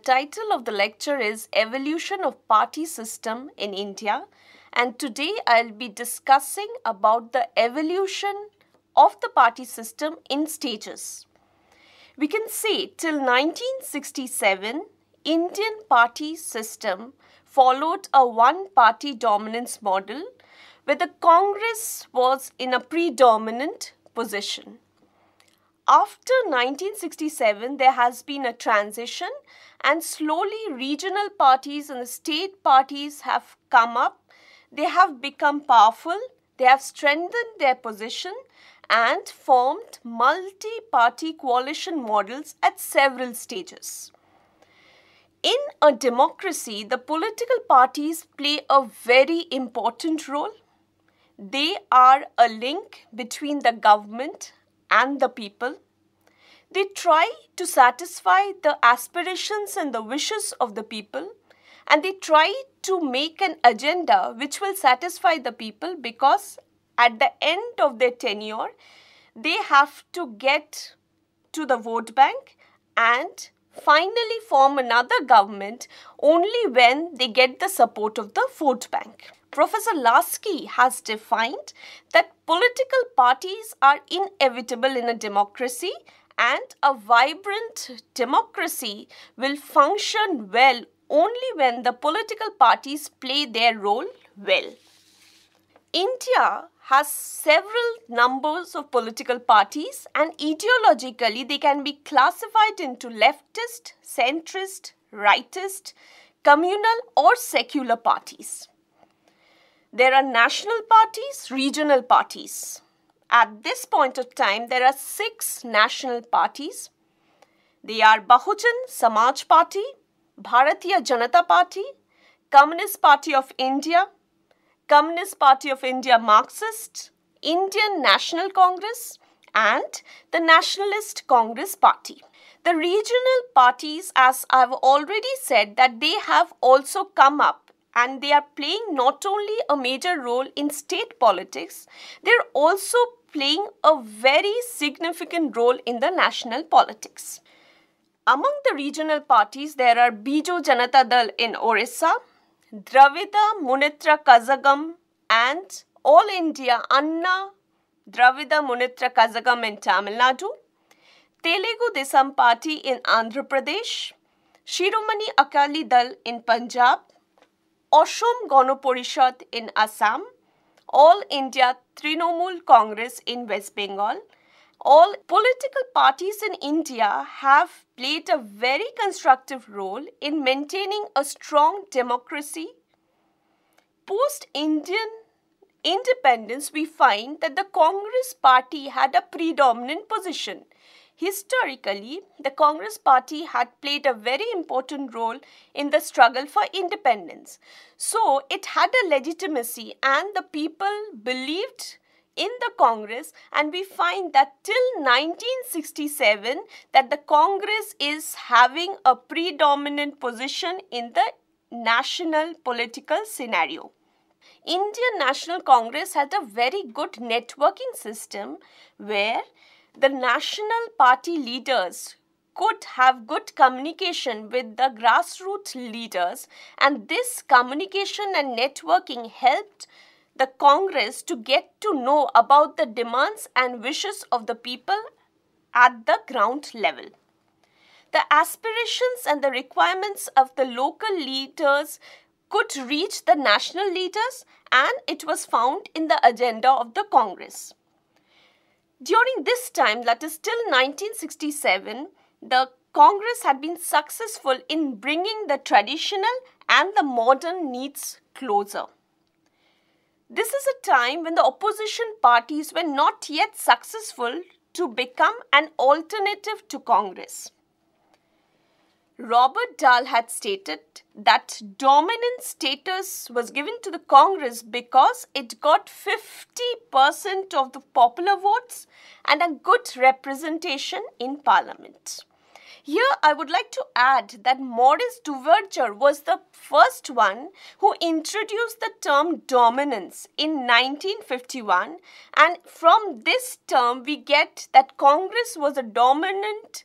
title of the lecture is Evolution of Party System in India, and today I'll be discussing about the evolution of the party system in stages. We can say till 1967, Indian party system followed a one-party dominance model where the Congress was in a predominant position. After 1967, there has been a transition and slowly regional parties and the state parties have come up. They have become powerful, they have strengthened their position and formed multi-party coalition models at several stages. In a democracy, the political parties play a very important role. They are a link between the government and the people. They try to satisfy the aspirations and the wishes of the people, and they try to make an agenda which will satisfy the people, because at the end of their tenure, they have to get to the vote bank and finally form another government only when they get the support of the vote bank. Professor Lasky has defined that political parties are inevitable in a democracy, and a vibrant democracy will function well only when the political parties play their role well. India has several numbers of political parties, and ideologically they can be classified into leftist, centrist, rightist, communal or secular parties. There are national parties, regional parties. At this point of time, there are 6 national parties. They are Bahujan Samaj Party, Bharatiya Janata Party, Communist Party of India, Communist Party of India Marxist, Indian National Congress, and the Nationalist Congress Party. The regional parties, as I've already said, that they have also come up, and they are playing not only a major role in state politics, they're also playing a very significant role in the national politics. Among the regional parties, there are Biju Janata Dal in Orissa, Dravida Munitra Kazhagam, and All India Anna Dravida Munitra Kazhagam in Tamil Nadu, Telugu Desam Party in Andhra Pradesh, Shiromani Akali Dal in Punjab, Ashom Gano Porishad in Assam, All India Trinamool Congress in West Bengal. All political parties in India have played a very constructive role in maintaining a strong democracy. Post-Indian independence, we find that the Congress party had a predominant position. Historically, the Congress party had played a very important role in the struggle for independence. So, it had a legitimacy and the people believed in the Congress, and we find that till 1967 that the Congress is having a predominant position in the national political scenario. Indian National Congress had a very good networking system where the national party leaders could have good communication with the grassroots leaders, and this communication and networking helped the Congress to get to know about the demands and wishes of the people at the ground level. The aspirations and the requirements of the local leaders could reach the national leaders, and it was found in the agenda of the Congress. During this time, that is till 1967, the Congress had been successful in bringing the traditional and the modern needs closer. This is a time when the opposition parties were not yet successful to become an alternative to Congress. Robert Dahl had stated that dominant status was given to the Congress because it got 50% of the popular votes and a good representation in Parliament. Here I would like to add that Maurice Duverger was the first one who introduced the term dominance in 1951, and from this term we get that Congress was a dominant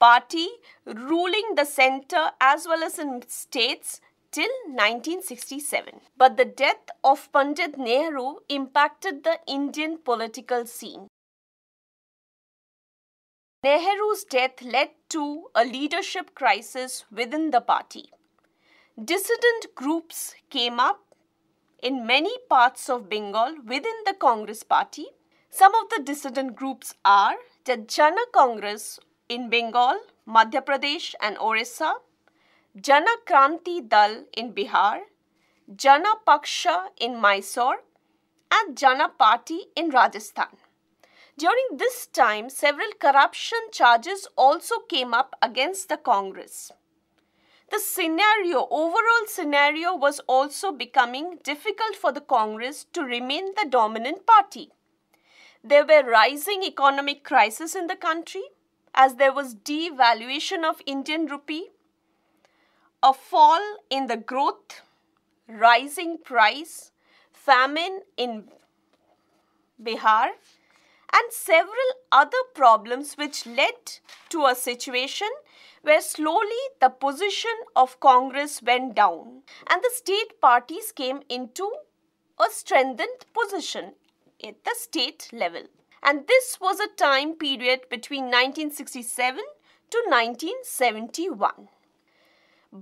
party ruling the centre as well as in states till 1967. But the death of Pandit Nehru impacted the Indian political scene. Nehru's death led to a leadership crisis within the party. Dissident groups came up in many parts of Bengal within the Congress party. Some of the dissident groups are the Jana Congress in Bengal, Madhya Pradesh and Orissa, Jana Kranti Dal in Bihar, Jana Paksha in Mysore, and Jana Party in Rajasthan. During this time, several corruption charges also came up against the Congress. The overall scenario was also becoming difficult for the Congress to remain the dominant party. There were rising economic crises in the country as there was devaluation of Indian rupee, a fall in the growth, rising price, famine in Bihar, and several other problems which led to a situation where slowly the position of Congress went down and the state parties came into a strengthened position at the state level. And this was a time period between 1967 to 1971.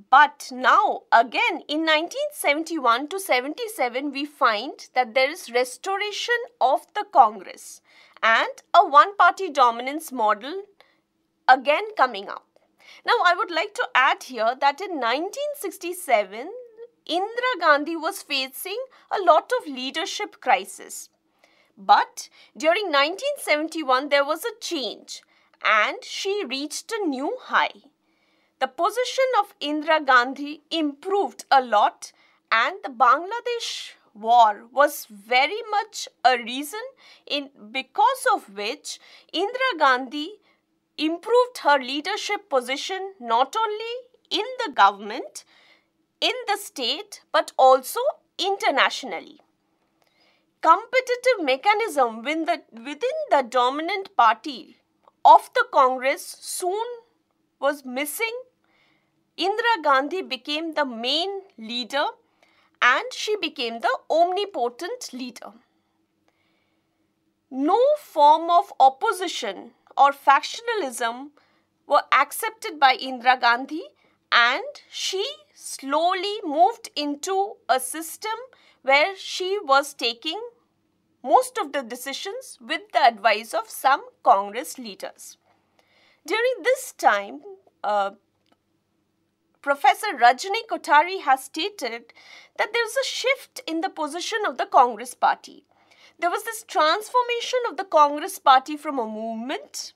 But now again in 1971 to 77 we find that there is restoration of the Congress and a one-party dominance model again coming up. Now I would like to add here that in 1967 Indira Gandhi was facing a lot of leadership crisis. But during 1971 there was a change and she reached a new high. The position of Indira Gandhi improved a lot and the Bangladesh war was very much a reason because of which Indira Gandhi improved her leadership position not only in the government, in the state, but also internationally. Competitive mechanism within the dominant party of the Congress soon was missing. Indira Gandhi became the main leader and she became the omnipotent leader. No form of opposition or factionalism were accepted by Indira Gandhi and she slowly moved into a system where she was taking most of the decisions with the advice of some Congress leaders. During this time, Professor Rajni Kothari has stated that there was a shift in the position of the Congress party. There was this transformation of the Congress party from a movement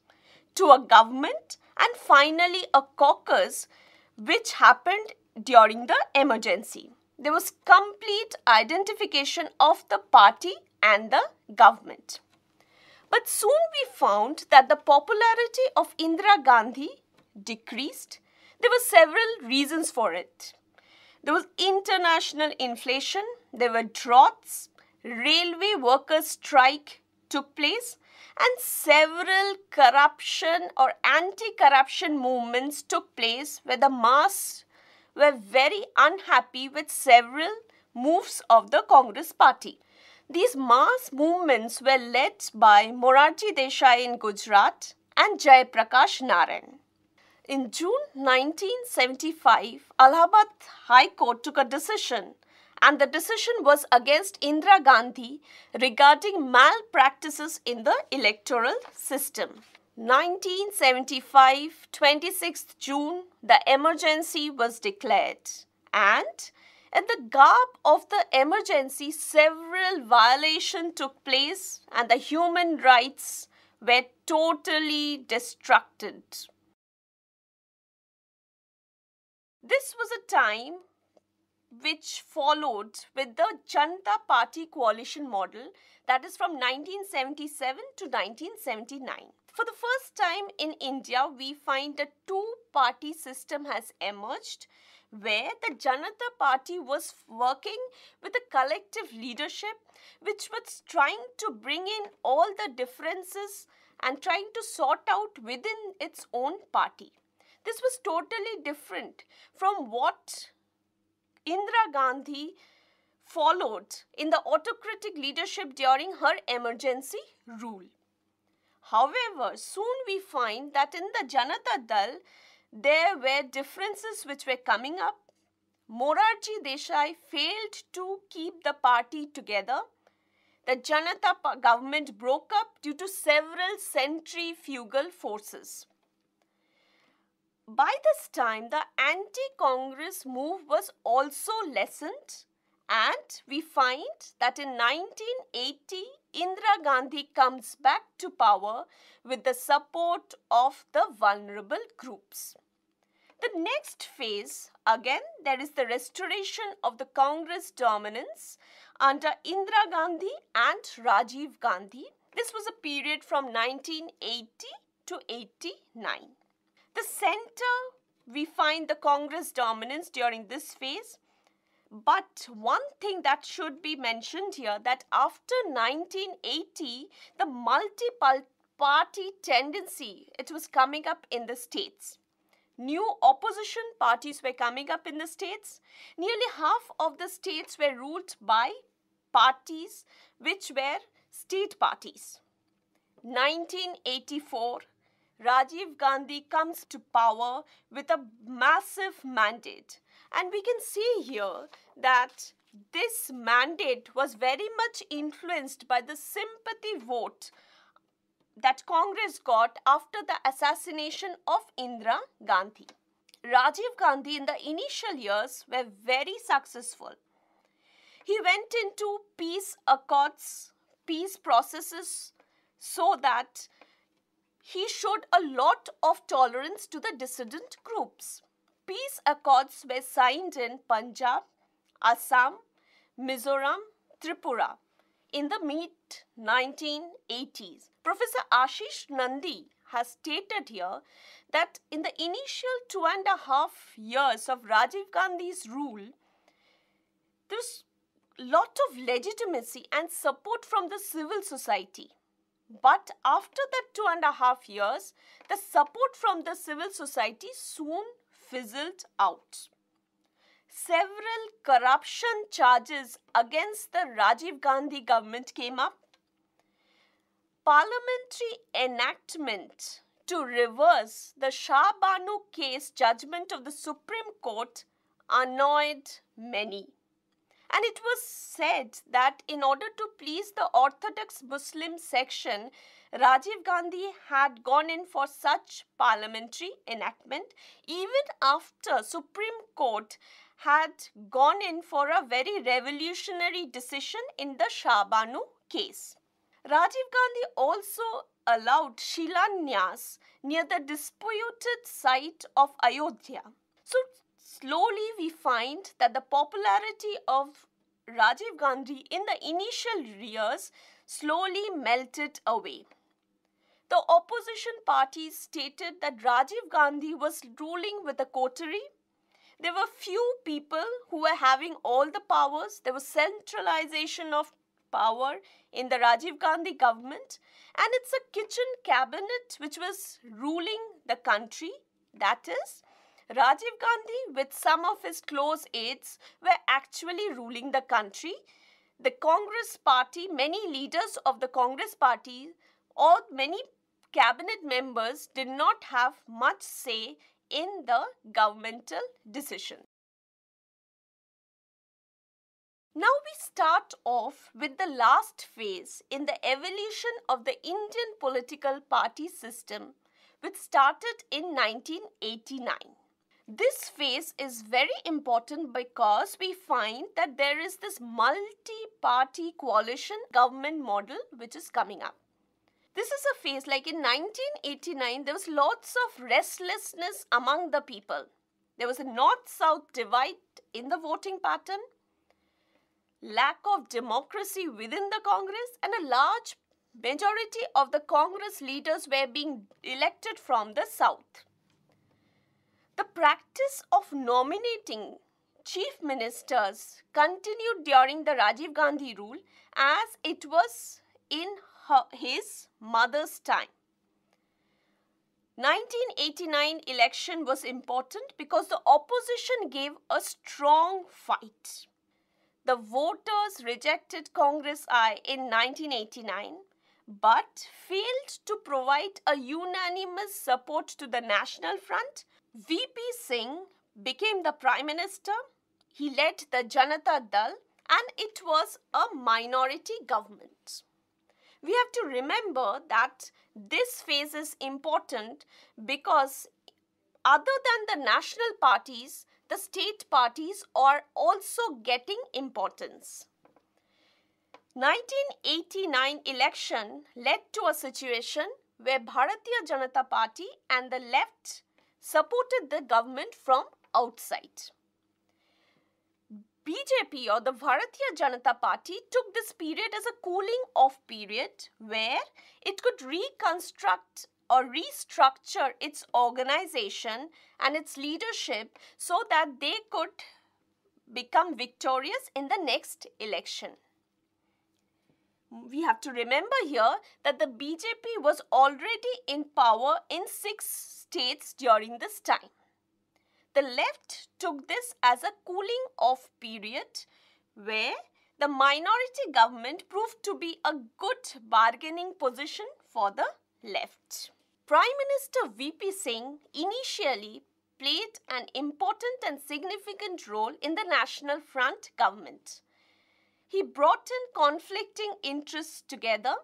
to a government and finally a caucus which happened during the emergency. There was complete identification of the party and the government. But soon we found that the popularity of Indira Gandhi decreased. There were several reasons for it. There was international inflation, there were droughts, railway workers' strike took place, and several corruption or anti-corruption movements took place where the mass were very unhappy with several moves of the Congress party. These mass movements were led by Morarji Desai in Gujarat and Jai Prakash Narayan. In June 1975, Allahabad High Court took a decision and the decision was against Indira Gandhi regarding malpractices in the electoral system. 1975, 26th June, the emergency was declared and in the garb of the emergency, several violations took place and the human rights were totally destructed. This was a time which followed with the Janata Party Coalition model, that is from 1977 to 1979. For the first time in India, we find a two-party system has emerged where the Janata Party was working with a collective leadership which was trying to bring in all the differences and trying to sort out within its own party. This was totally different from what Indira Gandhi followed in the autocratic leadership during her emergency rule. However, soon we find that in the Janata Dal, there were differences which were coming up. Morarji Desai failed to keep the party together. The Janata government broke up due to several centrifugal forces. By this time, the anti-Congress move was also lessened, and we find that in 1980, Indira Gandhi comes back to power with the support of the vulnerable groups. The next phase, again, there is the restoration of the Congress dominance under Indira Gandhi and Rajiv Gandhi. This was a period from 1980 to 89. The center, we find the Congress dominance during this phase. But one thing that should be mentioned here, that after 1980, the multi-party tendency, it was coming up in the states. New opposition parties were coming up in the states. Nearly half of the states were ruled by parties which were state parties. 1984, Rajiv Gandhi comes to power with a massive mandate. And we can see here that this mandate was very much influenced by the sympathy vote that Congress got after the assassination of Indira Gandhi. Rajiv Gandhi in the initial years were very successful. He went into peace accords, peace processes, so that he showed a lot of tolerance to the dissident groups. Peace accords were signed in Punjab, Assam, Mizoram, Tripura in the mid-1980s. Professor Ashish Nandi has stated here that in the initial 2.5 years of Rajiv Gandhi's rule, there was a lot of legitimacy and support from the civil society. But after that 2.5 years, the support from the civil society soon fizzled out. Several corruption charges against the Rajiv Gandhi government came up. Parliamentary enactment to reverse the Shah Banu case judgment of the Supreme Court annoyed many. And it was said that in order to please the Orthodox Muslim section, Rajiv Gandhi had gone in for such parliamentary enactment even after Supreme Court had gone in for a very revolutionary decision in the Shah Banu case. Rajiv Gandhi also allowed Shilanyas near the disputed site of Ayodhya. So slowly we find that the popularity of Rajiv Gandhi in the initial years slowly melted away. The opposition parties stated that Rajiv Gandhi was ruling with a coterie. There were few people who were having all the powers. There was centralization of power in the Rajiv Gandhi government, and it's a kitchen cabinet which was ruling the country. That is, Rajiv Gandhi with some of his close aides were actually ruling the country. The Congress party, many leaders of the Congress party or many cabinet members did not have much say in the governmental decision. Now we start off with the last phase in the evolution of the Indian political party system, which started in 1989. This phase is very important because we find that there is this multi-party coalition government model which is coming up. This is a phase like in 1989, there was lots of restlessness among the people. There was a north-south divide in the voting pattern, lack of democracy within the Congress, and a large majority of the Congress leaders were being elected from the south. The practice of nominating chief ministers continued during the Rajiv Gandhi rule as it was in his mother's time. 1989 election was important because the opposition gave a strong fight. The voters rejected Congress I in 1989 but failed to provide a unanimous support to the National Front. VP Singh became the Prime Minister. He led the Janata Dal and it was a minority government. We have to remember that this phase is important because other than the national parties, the state parties are also getting importance. 1989 election led to a situation where Bharatiya Janata Party and the left supported the government from outside. BJP or the Bharatiya Janata Party took this period as a cooling off period where it could reconstruct or restructure its organization and its leadership so that they could become victorious in the next election. We have to remember here that the BJP was already in power in 6 states during this time. The left took this as a cooling off period where the minority government proved to be a good bargaining position for the left. Prime Minister VP Singh initially played an important and significant role in the National Front government. He brought in conflicting interests together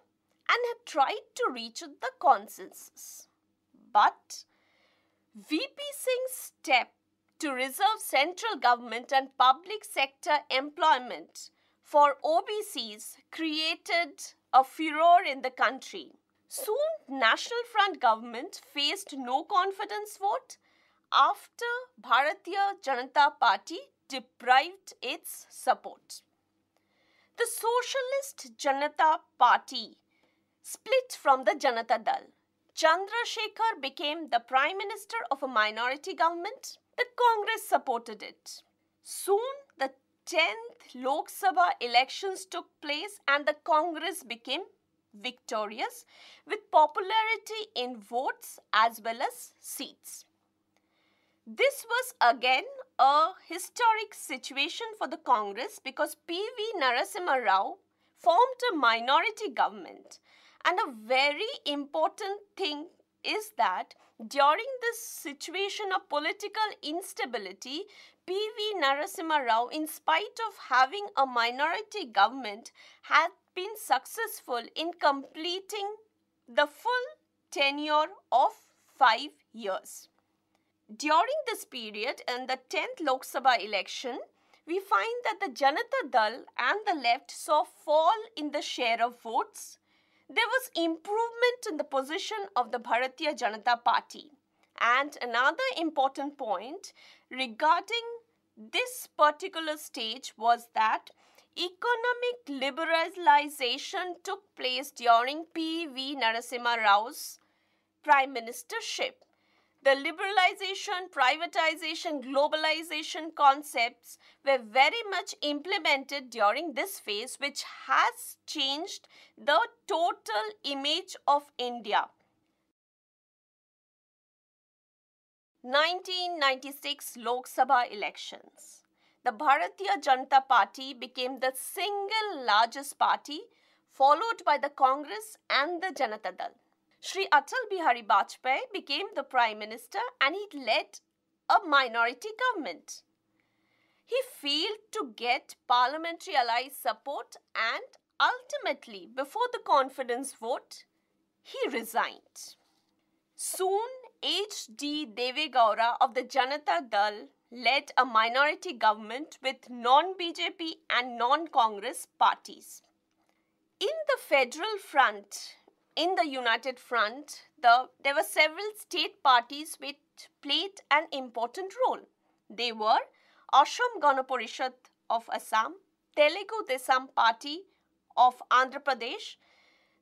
and had tried to reach the consensus. But VP Singh's step to reserve central government and public sector employment for OBCs created a furor in the country. Soon, National Front government faced no confidence vote after Bharatiya Janata Party deprived its support. The Socialist Janata Party split from the Janata Dal. Chandrasekhar became the Prime Minister of a minority government. The Congress supported it. Soon, the 10th Lok Sabha elections took place and the Congress became victorious with popularity in votes as well as seats. This was again a historic situation for the Congress because P.V. Narasimha Rao formed a minority government. And a very important thing is that during this situation of political instability, P.V. Narasimha Rao, in spite of having a minority government, had been successful in completing the full tenure of 5 years. During this period, in the 10th Lok Sabha election, we find that the Janata Dal and the left saw fall in the share of votes. There was improvement in the position of the Bharatiya Janata Party. And another important point regarding this particular stage was that economic liberalization took place during P.V. Narasimha Rao's prime ministership. The liberalization, privatization, globalization concepts were very much implemented during this phase, which has changed the total image of India. 1996 Lok Sabha elections. The Bharatiya Janata Party became the single largest party, followed by the Congress and the Janata Dal. Shri Atal Bihari Vajpayee became the Prime Minister and he led a minority government. He failed to get parliamentary allies' support and ultimately, before the confidence vote, he resigned. Soon, H.D. Devegaura of the Janata Dal led a minority government with non-BJP and non-Congress parties. In the Federal Front, in the United Front, there were several state parties which played an important role. They were Assam Gana Parishad of Assam, Telugu Desam Party of Andhra Pradesh,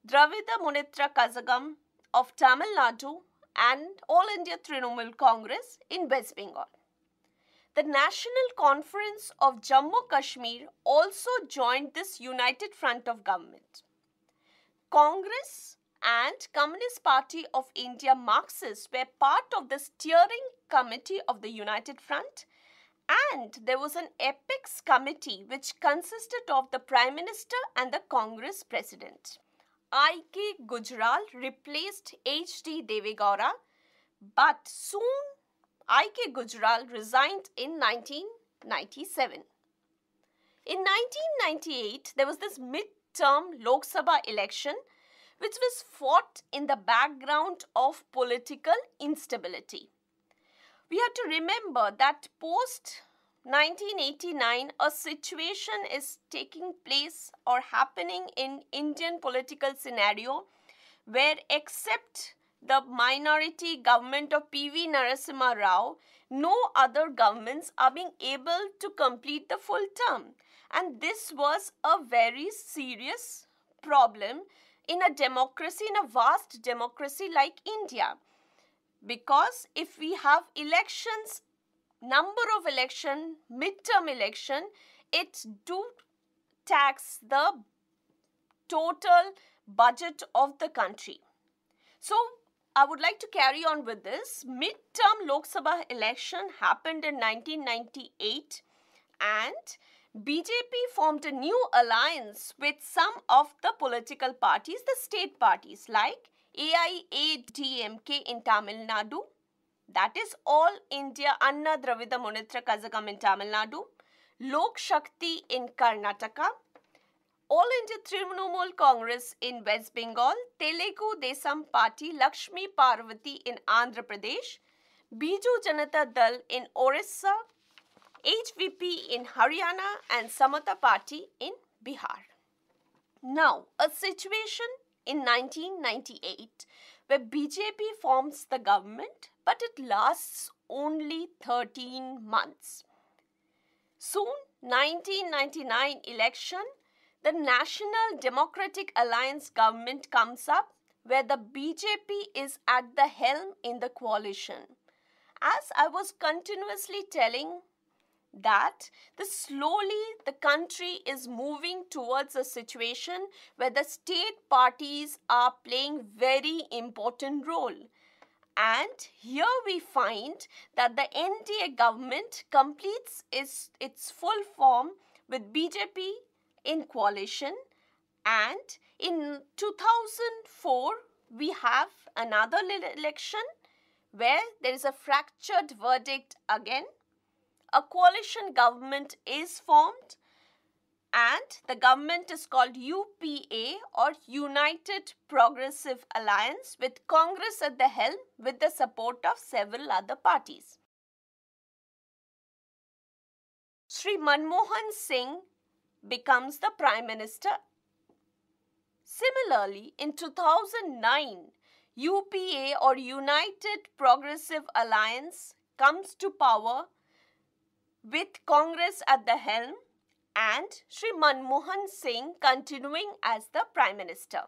Dravida Munnetra Kazhagam of Tamil Nadu, and All India Trinamool Congress in West Bengal. The National Conference of Jammu Kashmir also joined this united front of government. Congress and Communist Party of India Marxists were part of the steering committee of the United Front, and there was an apex committee which consisted of the Prime Minister and the Congress President. I.K. Gujral replaced H.D. Devegaura, but soon I.K. Gujral resigned in 1997. In 1998, there was this mid-term Lok Sabha election which was fought in the background of political instability. We have to remember that post 1989, a situation is taking place or happening in Indian political scenario where, except the minority government of P.V. Narasimha Rao, no other governments are being able to complete the full term. And this was a very serious problem in a democracy, in a vast democracy like India. Because if we have elections, number of election, midterm election, it do tax the total budget of the country. So, I would like to carry on with this. Midterm Lok Sabha election happened in 1998 and BJP formed a new alliance with some of the political parties, the state parties like AIADMK in Tamil Nadu, that is All India Anna Dravida Munnetra Kazhagam in Tamil Nadu, Lok Shakti in Karnataka, All India Trinamool Congress in West Bengal, Telugu Desam Party Lakshmi Parvati in Andhra Pradesh, Biju Janata Dal in Orissa, HVP in Haryana and Samata Party in Bihar. Now, a situation in 1998 where BJP forms the government, but it lasts only 13 months. Soon, 1999 election, the National Democratic Alliance government comes up where the BJP is at the helm in the coalition. As I was continuously telling that slowly the country is moving towards a situation where the state parties are playing very important role. And here we find that the NDA government completes its full form with BJP in coalition, and in 2004 we have another election where there is a fractured verdict again. A coalition government is formed and the government is called UPA or United Progressive Alliance with Congress at the helm with the support of several other parties. Sri Manmohan Singh becomes the Prime Minister. Similarly, in 2009, UPA or United Progressive Alliance comes to power with Congress at the helm and Sri Manmohan Singh continuing as the Prime Minister.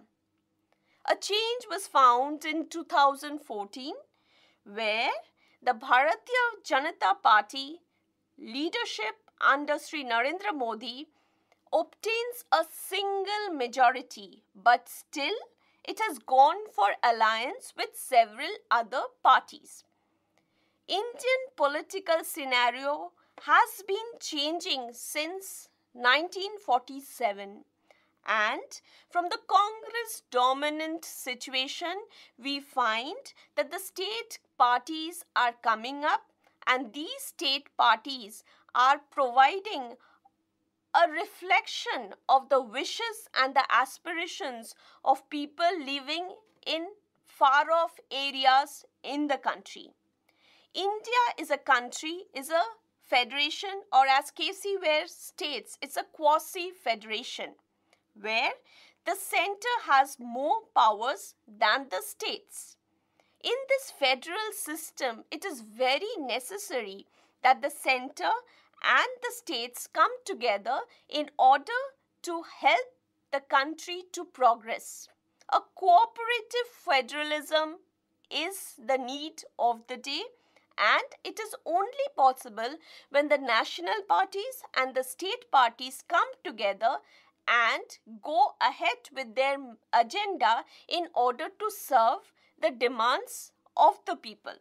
A change was found in 2014 where the Bharatiya Janata Party leadership under Sri Narendra Modi obtains a single majority, but still it has gone for alliance with several other parties. Indian political scenario has been changing since 1947, and from the Congress dominant situation we find that the state parties are coming up, and these state parties are providing a reflection of the wishes and the aspirations of people living in far off areas in the country. India is a country, is a federation, or as KC Ware states, it's a quasi-federation where the center has more powers than the states. In this federal system, it is very necessary that the center and the states come together in order to help the country to progress. A cooperative federalism is the need of the day, and it is only possible when the national parties and the state parties come together and go ahead with their agenda in order to serve the demands of the people.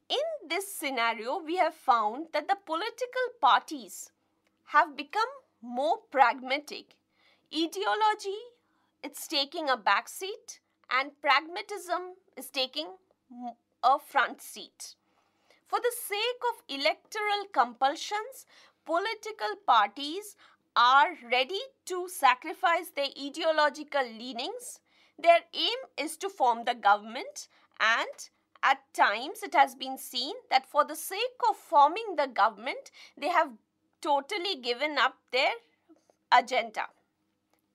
In this scenario, we have found that the political parties have become more pragmatic. Ideology, it's taking a back seat, and pragmatism is taking a front seat. For the sake of electoral compulsions, political parties are ready to sacrifice their ideological leanings. Their aim is to form the government, and at times it has been seen that for the sake of forming the government, they have totally given up their agenda.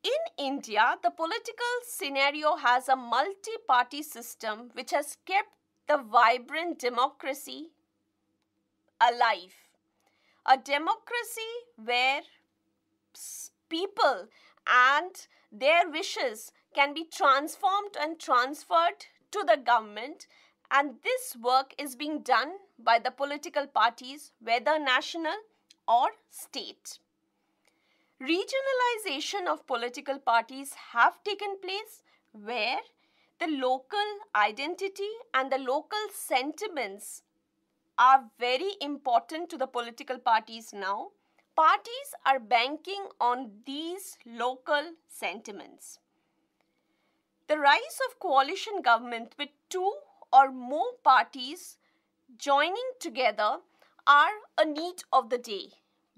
In India, the political scenario has a multi-party system which has kept the vibrant democracy alive. A democracy where people and their wishes can be transformed and transferred to the government, and this work is being done by the political parties, whether national or state. Regionalization of political parties have taken place where the local identity and the local sentiments are very important to the political parties now. Parties are banking on these local sentiments. The rise of coalition government with two or more parties joining together are a need of the day,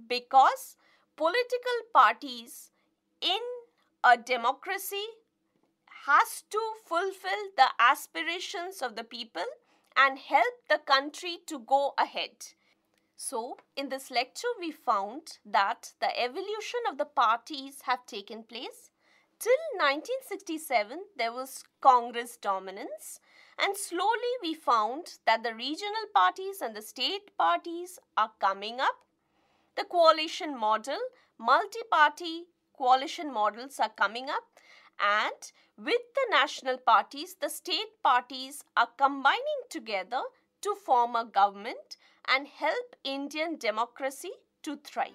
because political parties in a democracy has to fulfill the aspirations of the people and help the country to go ahead. So, in this lecture, we found that the evolution of the parties have taken place. Till 1967, there was Congress dominance, and slowly we found that the regional parties and the state parties are coming up. The coalition model, multi-party coalition models are coming up, and with the national parties, the state parties are combining together to form a government and help Indian democracy to thrive.